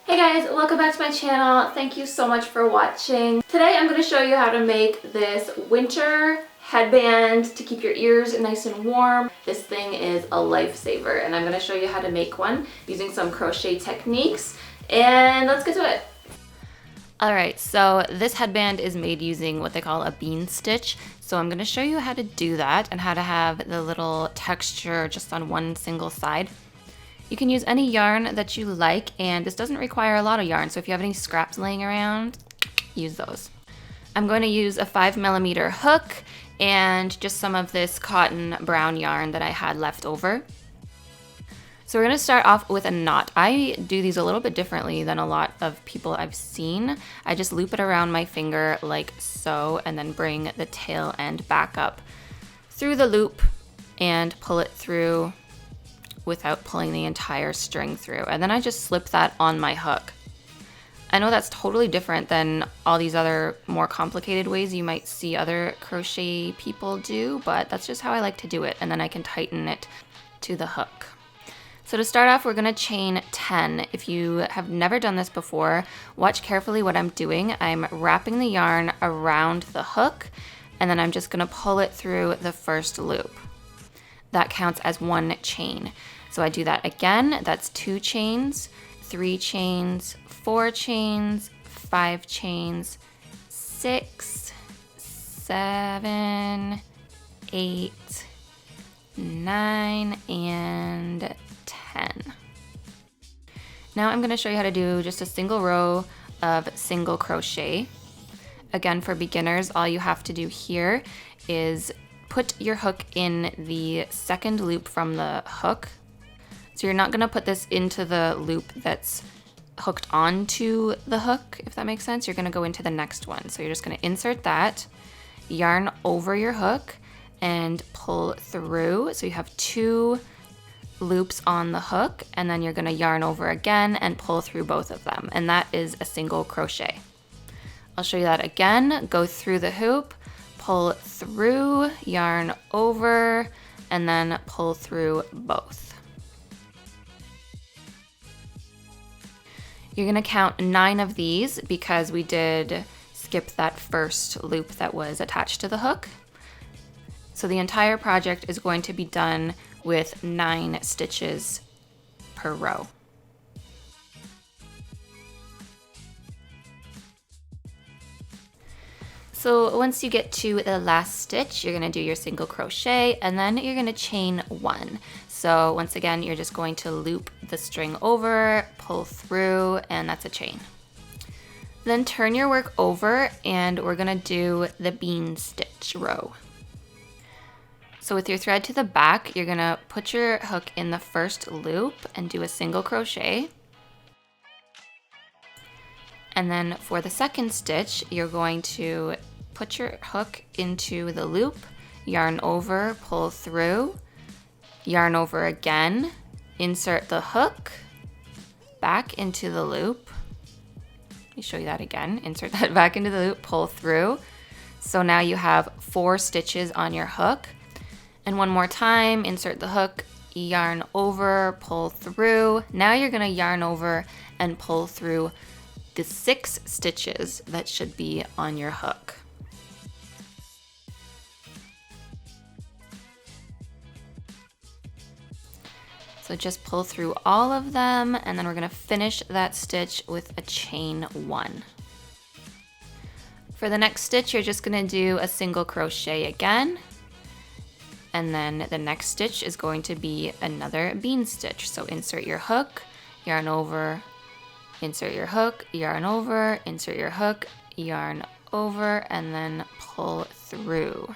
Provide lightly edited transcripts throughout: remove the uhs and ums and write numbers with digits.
Hey guys, welcome back to my channel. Thank you so much for watching. Today I'm going to show you how to make this winter headband to keep your ears nice and warm. This thing is a lifesaver and I'm going to show you how to make one using some crochet techniques, and let's get to it. Alright, so this headband is made using what they call a bean stitch. So I'm going to show you how to do that and how to have the little texture just on one single side. You can use any yarn that you like, and this doesn't require a lot of yarn, so if you have any scraps laying around, use those. I'm going to use a 5mm hook and just some of this cotton brown yarn that I had left over. So we're going to start off with a knot. I do these a little bit differently than a lot of people I've seen. I just loop it around my finger like so, and then bring the tail end back up through the loop and pull it through without pulling the entire string through. And then I just slip that on my hook. I know that's totally different than all these other more complicated ways you might see other crochet people do, but that's just how I like to do it. And then I can tighten it to the hook. So to start off, we're gonna chain 10. If you have never done this before, watch carefully what I'm doing. I'm wrapping the yarn around the hook, and then I'm just gonna pull it through the first loop. That counts as one chain. So I do that again, that's 2 chains, 3 chains, 4 chains, 5 chains, 6, 7, 8, 9, and 10. Now I'm going to show you how to do just a single row of single crochet. Again, for beginners, all you have to do here is put your hook in the second loop from the hook. So you're not going to put this into the loop that's hooked onto the hook, if that makes sense. You're going to go into the next one. So you're just going to insert that, yarn over your hook, and pull through. So you have 2 loops on the hook, and then you're going to yarn over again and pull through both of them. And that is a single crochet. I'll show you that again. Go through the hoop, pull through, yarn over, and then pull through both. You're gonna count 9 of these because we did skip that first loop that was attached to the hook. So the entire project is going to be done with 9 stitches per row. So once you get to the last stitch, you're gonna do your single crochet, and then you're gonna chain 1. So once again, you're just going to loop the string over, pull through, and that's a chain. Then turn your work over, and we're gonna do the bean stitch row. So with your thread to the back, you're gonna put your hook in the first loop and do a single crochet. And then for the second stitch, you're going to put your hook into the loop, yarn over, pull through, yarn over again, insert the hook back into the loop. Let me show you that again. Insert that back into the loop, pull through. So now you have 4 stitches on your hook. And one more time, insert the hook, yarn over, pull through. Now you're gonna yarn over and pull through the 6 stitches that should be on your hook. So just pull through all of them, and then we're gonna finish that stitch with a chain 1. For the next stitch, you're just gonna do a single crochet again, and then the next stitch is going to be another bean stitch. So insert your hook, yarn over, insert your hook, yarn over, insert your hook, yarn over, and then pull through.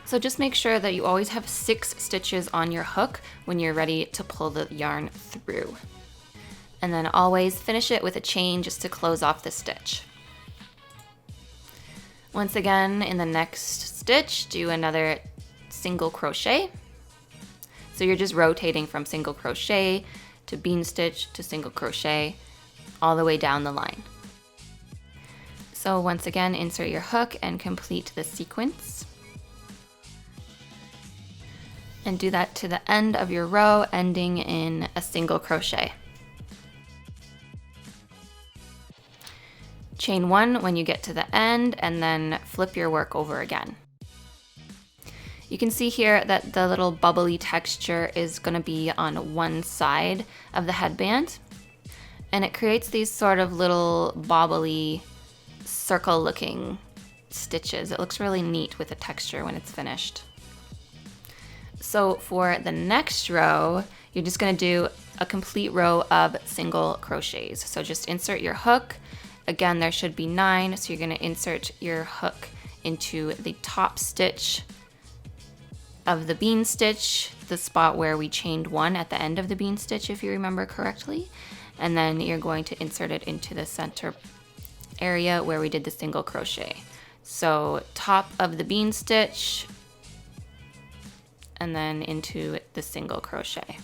So just make sure that you always have 6 stitches on your hook when you're ready to pull the yarn through. And then always finish it with a chain just to close off the stitch. Once again, in the next stitch, do another single crochet. So you're just rotating from single crochet to bean stitch to single crochet all the way down the line. So once again, insert your hook and complete the sequence. And do that to the end of your row, ending in a single crochet. Chain 1 when you get to the end, and then flip your work over again. You can see here that the little bubbly texture is going to be on one side of the headband, and it creates these sort of little bobbly circle looking stitches. It looks really neat with the texture when it's finished. So for the next row, you're just going to do a complete row of single crochets. So just insert your hook. Again, there should be 9, so you're going to insert your hook into the top stitch of the bean stitch, the spot where we chained 1 at the end of the bean stitch, if you remember correctly. And then you're going to insert it into the center area where we did the single crochet. So top of the bean stitch, and then into the single crochet.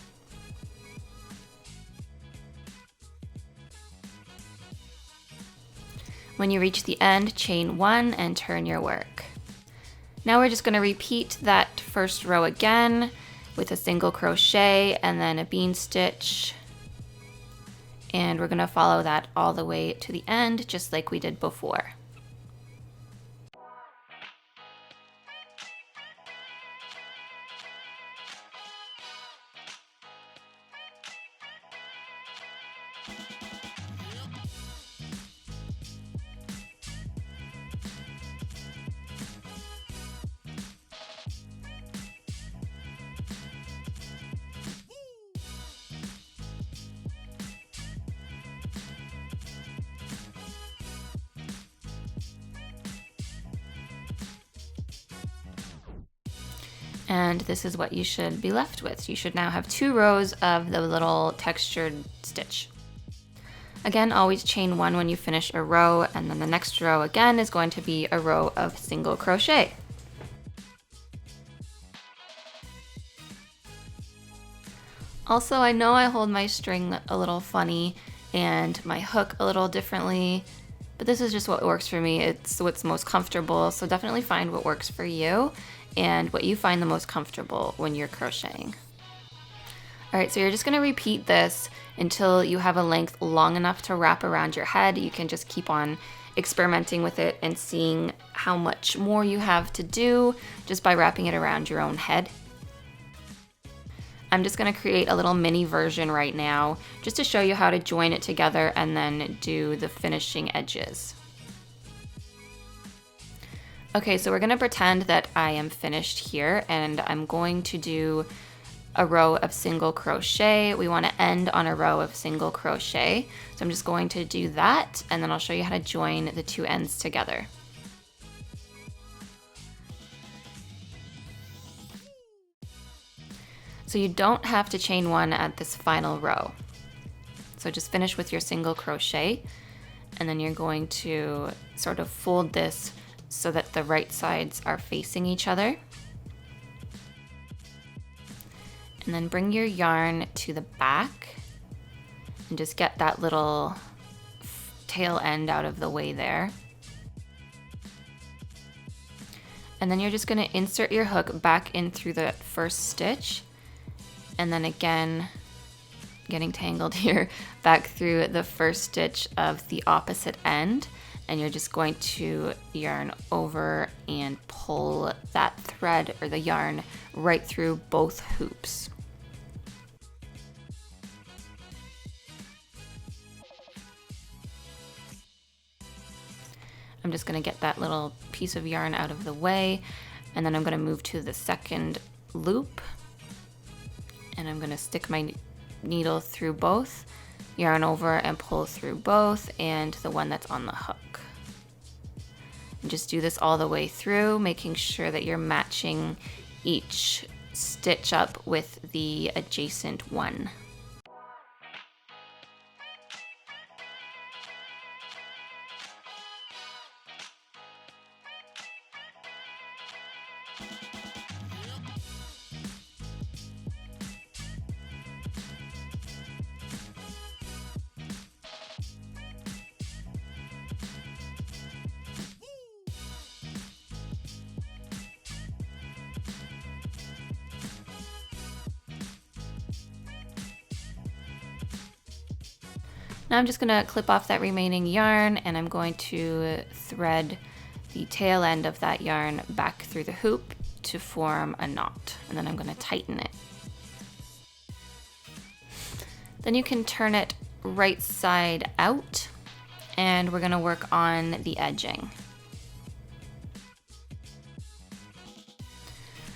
When you reach the end, chain 1 and turn your work. Now we're just going to repeat that first row again with a single crochet and then a bean stitch. And we're going to follow that all the way to the end, just like we did before. And this is what you should be left with. You should now have 2 rows of the little textured stitch. Again, always chain 1 when you finish a row, and then the next row again is going to be a row of single crochet. Also, I know I hold my string a little funny and my hook a little differently, but this is just what works for me. It's what's most comfortable, so definitely find what works for you and what you find the most comfortable when you're crocheting. All right, so you're just gonna repeat this until you have a length long enough to wrap around your head. You can just keep on experimenting with it and seeing how much more you have to do just by wrapping it around your own head. I'm just gonna create a little mini version right now just to show you how to join it together and then do the finishing edges. Okay, so we're gonna pretend that I am finished here and I'm going to do a row of single crochet. We wanna end on a row of single crochet. So I'm just going to do that and then I'll show you how to join the 2 ends together. So you don't have to chain 1 at this final row. So just finish with your single crochet and then you're going to sort of fold this so that the right sides are facing each other. And then bring your yarn to the back and just get that little tail end out of the way there. And then you're just going to insert your hook back in through the first stitch, and then again, getting tangled here, back through the first stitch of the opposite end. And you're just going to yarn over and pull that thread or the yarn right through both hoops. I'm just gonna get that little piece of yarn out of the way, and then I'm gonna move to the second loop, and I'm gonna stick my needle through both, yarn over and pull through both, and the one that's on the hook. And just do this all the way through, making sure that you're matching each stitch up with the adjacent one. Now I'm just going to clip off that remaining yarn, and I'm going to thread the tail end of that yarn back through the hoop to form a knot, and then I'm going to tighten it. Then you can turn it right side out, and we're going to work on the edging.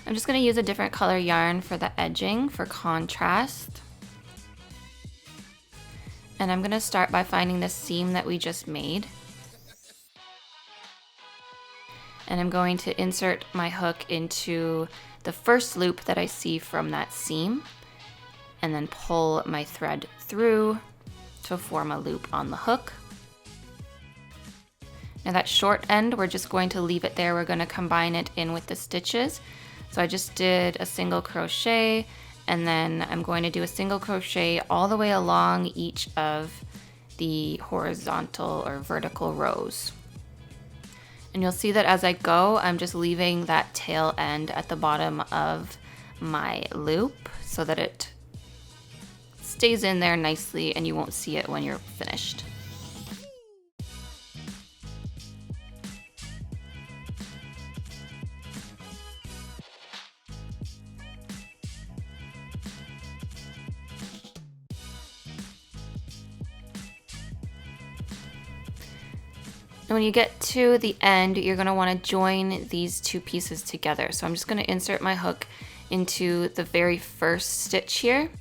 I'm just going to use a different color yarn for the edging for contrast. And I'm going to start by finding the seam that we just made. And I'm going to insert my hook into the first loop that I see from that seam, and then pull my thread through to form a loop on the hook. Now that short end, we're just going to leave it there. We're going to combine it in with the stitches. So I just did a single crochet, and then I'm going to do a single crochet all the way along each of the horizontal or vertical rows. And you'll see that as I go, I'm just leaving that tail end at the bottom of my loop so that it stays in there nicely and you won't see it when you're finished. And when you get to the end, you're going to want to join these two pieces together. So I'm just going to insert my hook into the very first stitch here.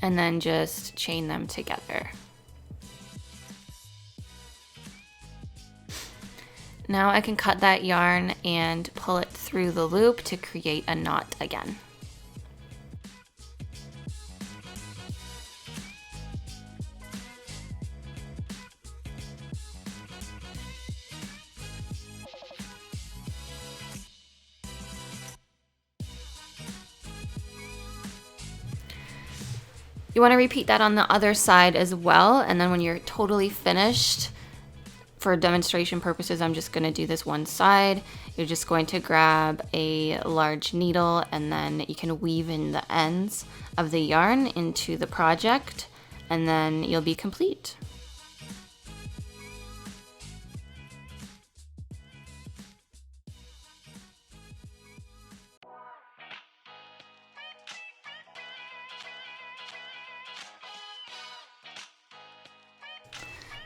And then just chain them together. Now I can cut that yarn and pull it through the loop to create a knot again. You want to repeat that on the other side as well, and then when you're totally finished, for demonstration purposes, I'm just going to do this one side. You're just going to grab a large needle, and then you can weave in the ends of the yarn into the project, and then you'll be complete.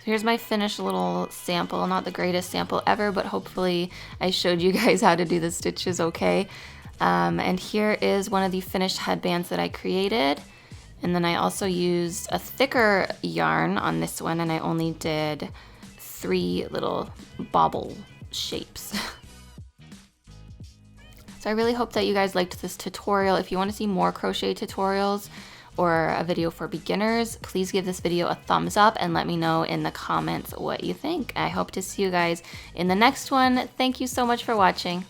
Here's my finished little sample, not the greatest sample ever, but hopefully I showed you guys how to do the stitches okay. And here is one of the finished headbands that I created. And then I also used a thicker yarn on this one, and I only did 3 little bobble shapes. So I really hope that you guys liked this tutorial. If you want to see more crochet tutorials, or a video for beginners, please give this video a thumbs up and let me know in the comments what you think. I hope to see you guys in the next one. Thank you so much for watching.